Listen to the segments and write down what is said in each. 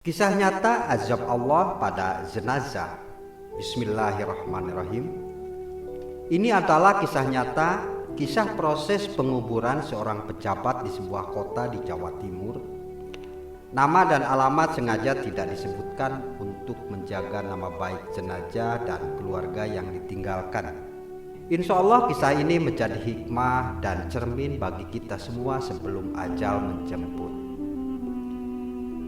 Kisah nyata azab Allah pada jenazah. Bismillahirrahmanirrahim. Ini adalah kisah nyata, kisah proses penguburan seorang pejabat di sebuah kota di Jawa Timur. Nama dan alamat sengaja tidak disebutkan untuk menjaga nama baik jenazah dan keluarga yang ditinggalkan. Insya Allah kisah ini menjadi hikmah dan cermin bagi kita semua sebelum ajal menjemput.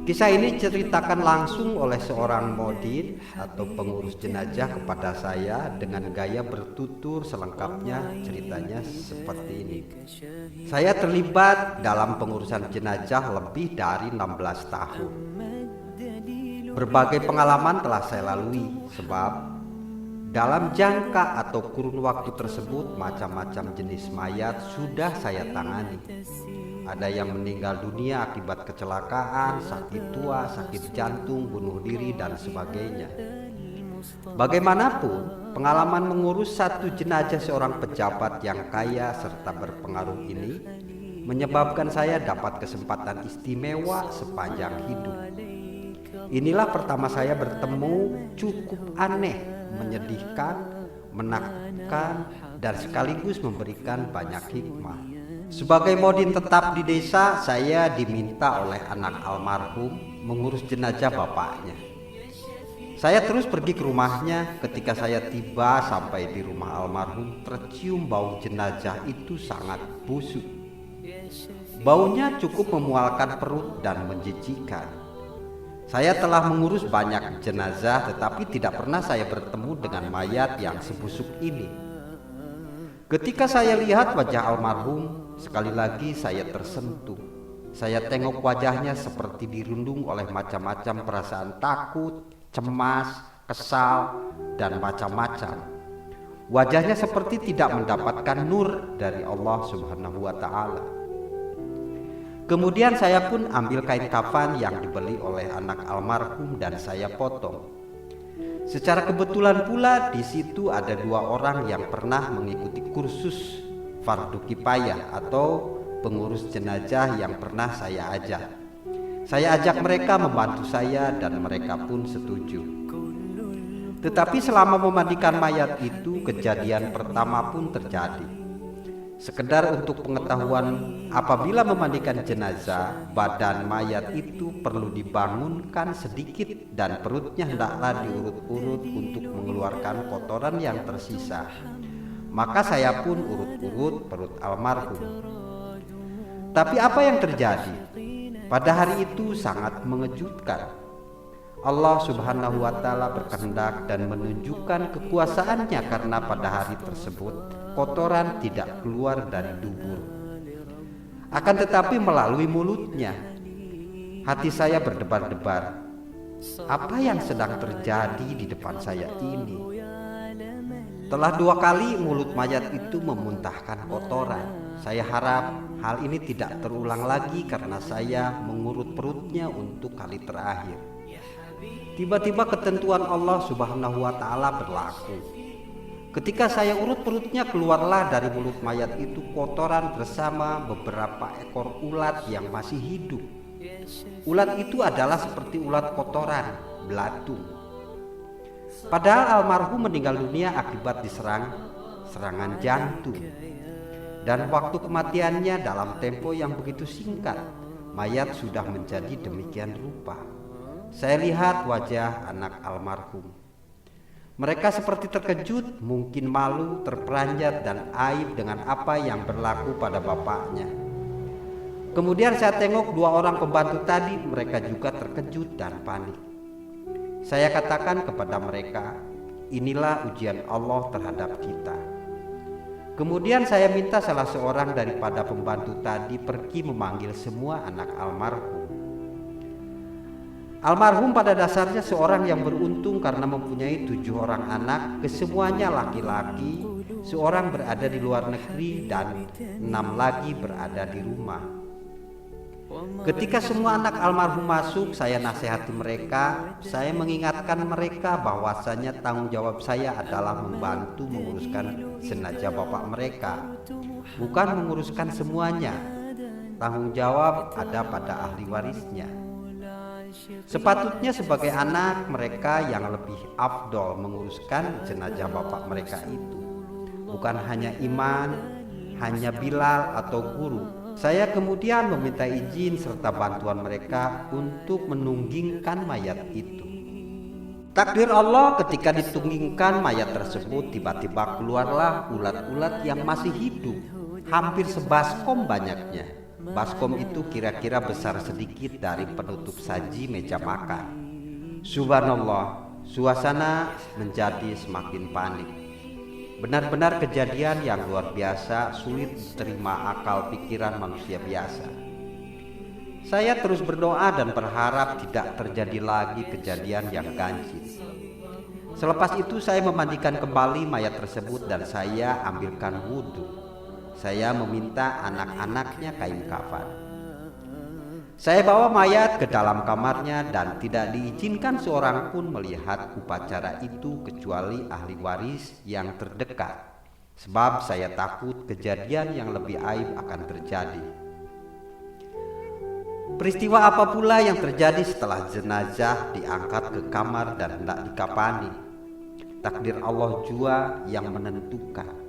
Kisah ini ceritakan langsung oleh seorang modin atau pengurus jenazah kepada saya dengan gaya bertutur selengkapnya. Ceritanya seperti ini. Saya terlibat dalam pengurusan jenazah lebih dari 16 tahun. Berbagai pengalaman telah saya lalui sebab dalam jangka atau kurun waktu tersebut macam-macam jenis mayat sudah saya tangani. Ada yang meninggal dunia akibat kecelakaan, sakit tua, sakit jantung, bunuh diri, dan sebagainya. Bagaimanapun, pengalaman mengurus satu jenazah seorang pejabat yang kaya serta berpengaruh ini menyebabkan saya dapat kesempatan istimewa sepanjang hidup. Inilah pertama saya bertemu cukup aneh, menyedihkan, menakutkan, dan sekaligus memberikan banyak hikmah. Sebagai modin tetap di desa, saya diminta oleh anak almarhum mengurus jenazah bapaknya. Saya terus pergi ke rumahnya. Ketika saya tiba sampai di rumah almarhum, tercium bau jenazah itu sangat busuk. Baunya cukup memualkan perut dan menjijikkan. Saya telah mengurus banyak jenazah, tetapi tidak pernah saya bertemu dengan mayat yang sebusuk ini. Ketika saya lihat wajah almarhum, sekali lagi saya tersentuh. Saya tengok wajahnya seperti dirundung oleh macam-macam perasaan takut, cemas, kesal, dan macam-macam. Wajahnya seperti tidak mendapatkan nur dari Allah Subhanahu wa Ta'ala. Kemudian saya pun ambil kain kafan yang dibeli oleh anak almarhum dan saya potong. Secara kebetulan pula di situ ada dua orang yang pernah mengikuti kursus fardu kifayah atau pengurus jenazah yang pernah saya ajak. Saya ajak mereka membantu saya dan mereka pun setuju. Tetapi selama memandikan mayat itu, kejadian pertama pun terjadi. Sekedar untuk pengetahuan, apabila memandikan jenazah, badan mayat itu perlu dibangunkan sedikit dan perutnya hendaklah diurut-urut untuk mengeluarkan kotoran yang tersisa. Maka saya pun urut-urut perut almarhum. Tapi apa yang terjadi? Pada hari itu sangat mengejutkan. Allah Subhanahu wa Ta'ala berkehendak dan menunjukkan kekuasaannya karena pada hari tersebut kotoran tidak keluar dari dubur, akan tetapi melalui mulutnya. Hati saya berdebar-debar. Apa yang sedang terjadi di depan saya ini? Telah 2 kali mulut mayat itu memuntahkan kotoran. Saya harap hal ini tidak terulang lagi karena saya mengurut perutnya untuk kali terakhir. Tiba-tiba ketentuan Allah Subhanahu wa Ta'ala berlaku. Ketika saya urut perutnya, keluarlah dari mulut mayat itu kotoran bersama beberapa ekor ulat yang masih hidup. Ulat itu adalah seperti ulat kotoran, belatung. Padahal almarhum meninggal dunia akibat serangan jantung. Dan waktu kematiannya dalam tempo yang begitu singkat, mayat sudah menjadi demikian rupa. Saya lihat wajah anak almarhum. Mereka seperti terkejut, mungkin malu, terperanjat, dan aib dengan apa yang berlaku pada bapaknya. Kemudian saya tengok 2 orang pembantu tadi, mereka juga terkejut dan panik. Saya katakan kepada mereka, inilah ujian Allah terhadap kita. Kemudian saya minta salah seorang daripada pembantu tadi pergi memanggil semua anak almarhum. Almarhum pada dasarnya seorang yang beruntung karena mempunyai 7 orang anak, kesemuanya laki-laki, seorang berada di luar negeri dan 6 lagi berada di rumah. Ketika semua anak almarhum masuk, saya nasihati mereka, saya mengingatkan mereka bahwasanya tanggung jawab saya adalah membantu menguruskan jenazah bapak mereka, bukan menguruskan semuanya. Tanggung jawab ada pada ahli warisnya. Sepatutnya sebagai anak mereka yang lebih afdol menguruskan jenazah bapak mereka itu, bukan hanya imam, hanya Bilal atau guru. Saya kemudian meminta izin serta bantuan mereka untuk menunggingkan mayat itu. Takdir Allah, ketika ditunggingkan mayat tersebut, tiba-tiba keluarlah ulat-ulat yang masih hidup, hampir sebaskom banyaknya. Baskom itu kira-kira besar sedikit dari penutup saji meja makan. Subhanallah, suasana menjadi semakin panik. Benar-benar kejadian yang luar biasa, sulit diterima akal pikiran manusia biasa. Saya terus berdoa dan berharap tidak terjadi lagi kejadian yang ganjil. Selepas itu saya memandikan kembali mayat tersebut dan saya ambilkan wudhu. Saya meminta anak-anaknya kain kafan. Saya bawa mayat ke dalam kamarnya dan tidak diizinkan seorang pun melihat upacara itu kecuali ahli waris yang terdekat. Sebab saya takut kejadian yang lebih aib akan terjadi. Peristiwa apa pula yang terjadi setelah jenazah diangkat ke kamar dan hendak dikafani? Takdir Allah jua yang menentukan.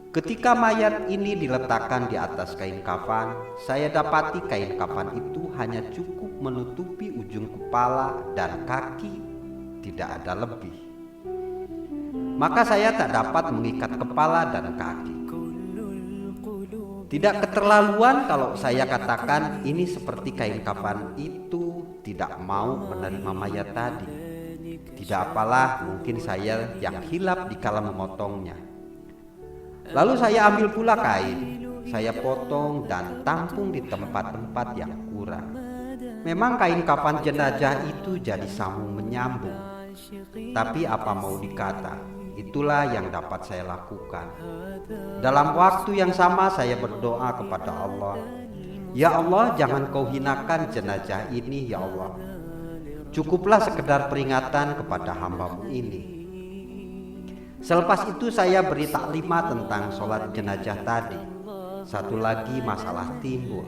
Ketika mayat ini diletakkan di atas kain kafan, saya dapati kain kafan itu hanya cukup menutupi ujung kepala dan kaki, tidak ada lebih. Maka saya tak dapat mengikat kepala dan kaki. Tidak keterlaluan kalau saya katakan ini seperti kain kafan itu tidak mau menerima mayat tadi. Tidak apalah, mungkin saya yang hilap dikala memotongnya. Lalu saya ambil pula kain, saya potong dan tampung di tempat-tempat yang kurang. Memang kain kafan jenazah itu jadi sambung menyambung. Tapi apa mau dikata, itulah yang dapat saya lakukan. Dalam waktu yang sama saya berdoa kepada Allah, ya Allah, jangan kau hinakan jenazah ini ya Allah. Cukuplah sekedar peringatan kepada hamba-Mu ini. Selepas itu saya beri taklimat tentang sholat jenazah tadi. Satu lagi masalah timbul.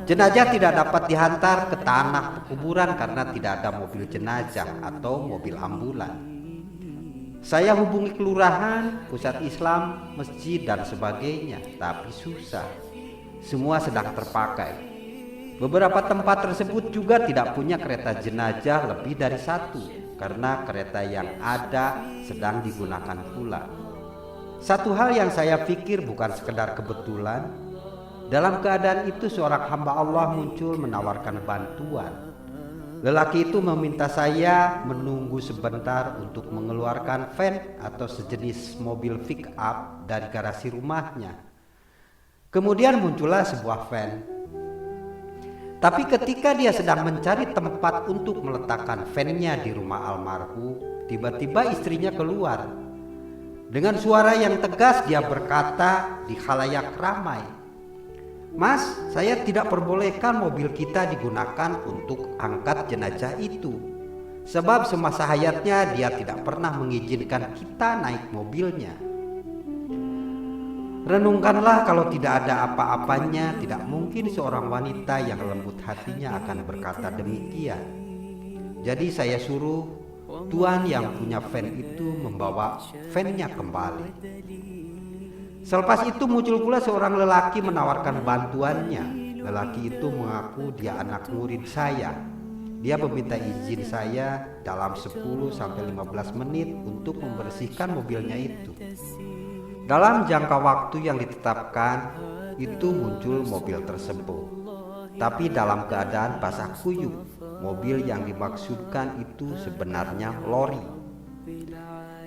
Jenazah tidak dapat dihantar ke tanah kuburan karena tidak ada mobil jenazah atau mobil ambulan. Saya hubungi kelurahan, pusat Islam, masjid dan sebagainya, tapi susah. Semua sedang terpakai. Beberapa tempat tersebut juga tidak punya kereta jenazah lebih dari satu, karena kereta yang ada sedang digunakan pula. Satu hal yang saya pikir bukan sekedar kebetulan, dalam keadaan itu seorang hamba Allah muncul menawarkan bantuan. Lelaki itu meminta saya menunggu sebentar untuk mengeluarkan van atau sejenis mobil pick up dari garasi rumahnya. Kemudian muncullah sebuah van. Tapi ketika dia sedang mencari tempat untuk meletakkan van-nya di rumah almarhum, tiba-tiba istrinya keluar. Dengan suara yang tegas dia berkata di khalayak ramai, "Mas, saya tidak perbolehkan mobil kita digunakan untuk angkat jenazah itu. Sebab semasa hayatnya dia tidak pernah mengizinkan kita naik mobilnya." Renungkanlah, kalau tidak ada apa-apanya, tidak mungkin seorang wanita yang lembut hatinya akan berkata demikian. Jadi saya suruh tuan yang punya van itu membawa van-nya kembali. Selepas itu muncul pula seorang lelaki menawarkan bantuannya. Lelaki itu mengaku dia anak murid saya. Dia meminta izin saya dalam 10-15 menit untuk membersihkan mobilnya itu. Dalam jangka waktu yang ditetapkan itu muncul mobil tersebut, tapi dalam keadaan basah kuyup. Mobil yang dimaksudkan itu sebenarnya lori.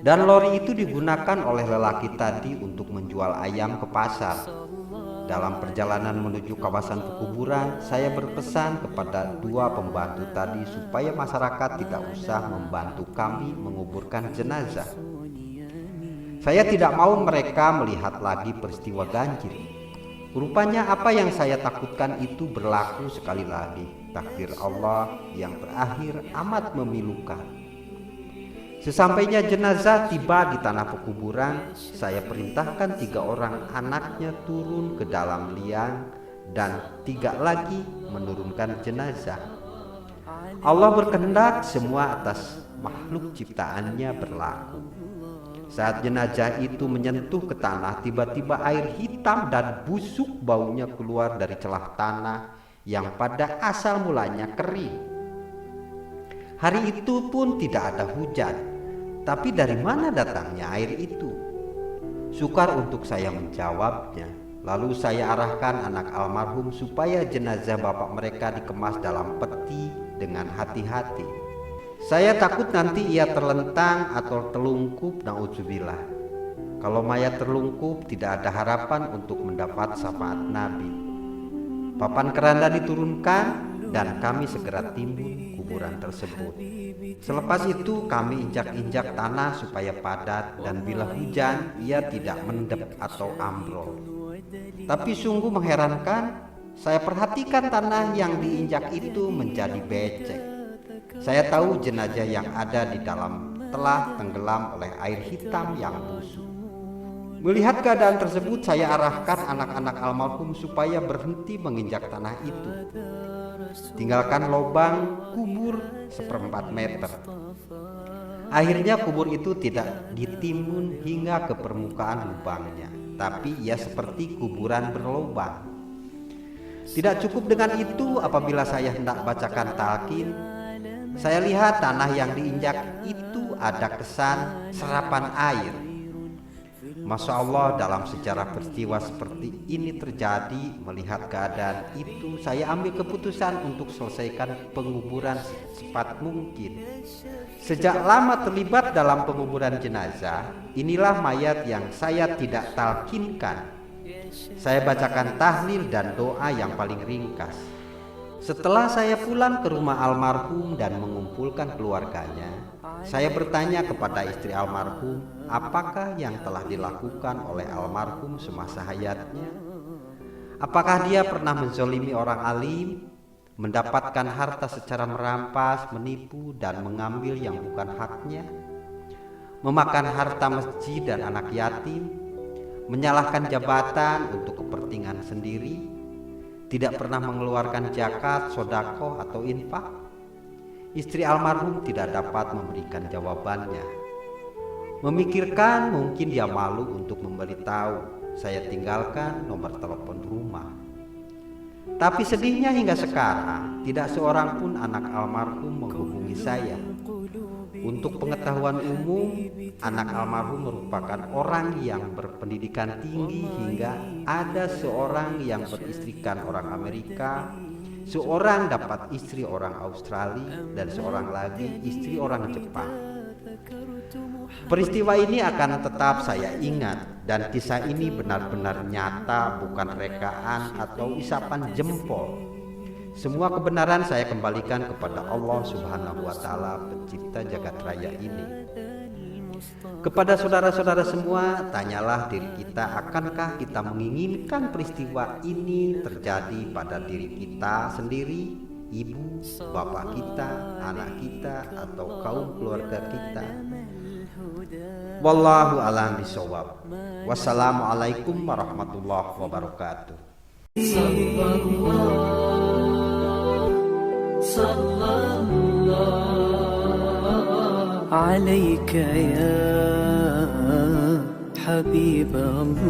Dan lori itu digunakan oleh lelaki tadi untuk menjual ayam ke pasar. Dalam perjalanan menuju kawasan pekuburan, saya berpesan kepada dua pembantu tadi supaya masyarakat tidak usah membantu kami menguburkan jenazah. Saya tidak mau mereka melihat lagi peristiwa ganjil. Rupanya apa yang saya takutkan itu berlaku sekali lagi. Takdir Allah yang berakhir amat memilukan. Sesampainya jenazah tiba di tanah pekuburan, saya perintahkan 3 orang anaknya turun ke dalam liang dan 3 lagi menurunkan jenazah. Allah berkehendak semua atas makhluk ciptaannya berlaku. Saat jenazah itu menyentuh ke tanah, tiba-tiba air hitam dan busuk baunya keluar dari celah tanah yang pada asal mulanya kering. Hari itu pun tidak ada hujan, tapi dari mana datangnya air itu? Sukar untuk saya menjawabnya. Lalu saya arahkan anak almarhum supaya jenazah bapak mereka dikemas dalam peti dengan hati-hati. Saya takut nanti ia terlentang atau terlungkup, naudzubillah. Kalau mayat terlungkup, tidak ada harapan untuk mendapat syafaat Nabi. Papan keranda diturunkan dan kami segera timbun kuburan tersebut. Selepas itu kami injak-injak tanah supaya padat, dan bila hujan ia tidak mendep atau ambrol. Tapi sungguh mengherankan, saya perhatikan tanah yang diinjak itu menjadi becek. Saya tahu jenazah yang ada di dalam telah tenggelam oleh air hitam yang busuk. Melihat keadaan tersebut, saya arahkan anak-anak almarhum supaya berhenti menginjak tanah itu. Tinggalkan lubang kubur 1/4 meter. Akhirnya kubur itu tidak ditimbun hingga ke permukaan lubangnya, tapi ia seperti kuburan berlubang. Tidak cukup dengan itu, apabila saya hendak bacakan talqin, saya lihat tanah yang diinjak itu ada kesan serapan air. Masya Allah, dalam sejarah peristiwa seperti ini terjadi, melihat keadaan itu, saya ambil keputusan untuk selesaikan penguburan secepat mungkin. Sejak lama terlibat dalam penguburan jenazah, inilah mayat yang saya tidak talqinkan. Saya bacakan tahlil dan doa yang paling ringkas. Setelah saya pulang ke rumah almarhum dan mengumpulkan keluarganya, saya bertanya kepada istri almarhum, apakah yang telah dilakukan oleh almarhum semasa hayatnya? Apakah dia pernah menzolimi orang alim, mendapatkan harta secara merampas, menipu dan mengambil yang bukan haknya, memakan harta masjid dan anak yatim, menyalahkan jabatan untuk kepentingan sendiri, tidak pernah mengeluarkan zakat, sedekah atau infak? Istri almarhum tidak dapat memberikan jawabannya. Memikirkan mungkin dia malu untuk memberitahu. Saya tinggalkan nomor telepon rumah. Tapi sedihnya hingga sekarang tidak seorang pun anak almarhum menghubungi saya. Untuk pengetahuan umum, anak almarhum merupakan orang yang berpendidikan tinggi, hingga ada seorang yang beristrikan orang Amerika, seorang dapat istri orang Australia, dan seorang lagi istri orang Jepang. Peristiwa ini akan tetap saya ingat, dan kisah ini benar-benar nyata, bukan rekaan atau isapan jempol. Semua kebenaran saya kembalikan kepada Allah Subhanahu wa Ta'ala, pencipta jagat raya ini. Kepada saudara-saudara semua, tanyalah diri kita, akankah kita menginginkan peristiwa ini terjadi pada diri kita sendiri, ibu, bapak kita, anak kita, atau kaum keluarga kita? Wallahu a'lam bishawab. Wassalamualaikum warahmatullahi wabarakatuh. صلى الله عليك يا حبيب الله.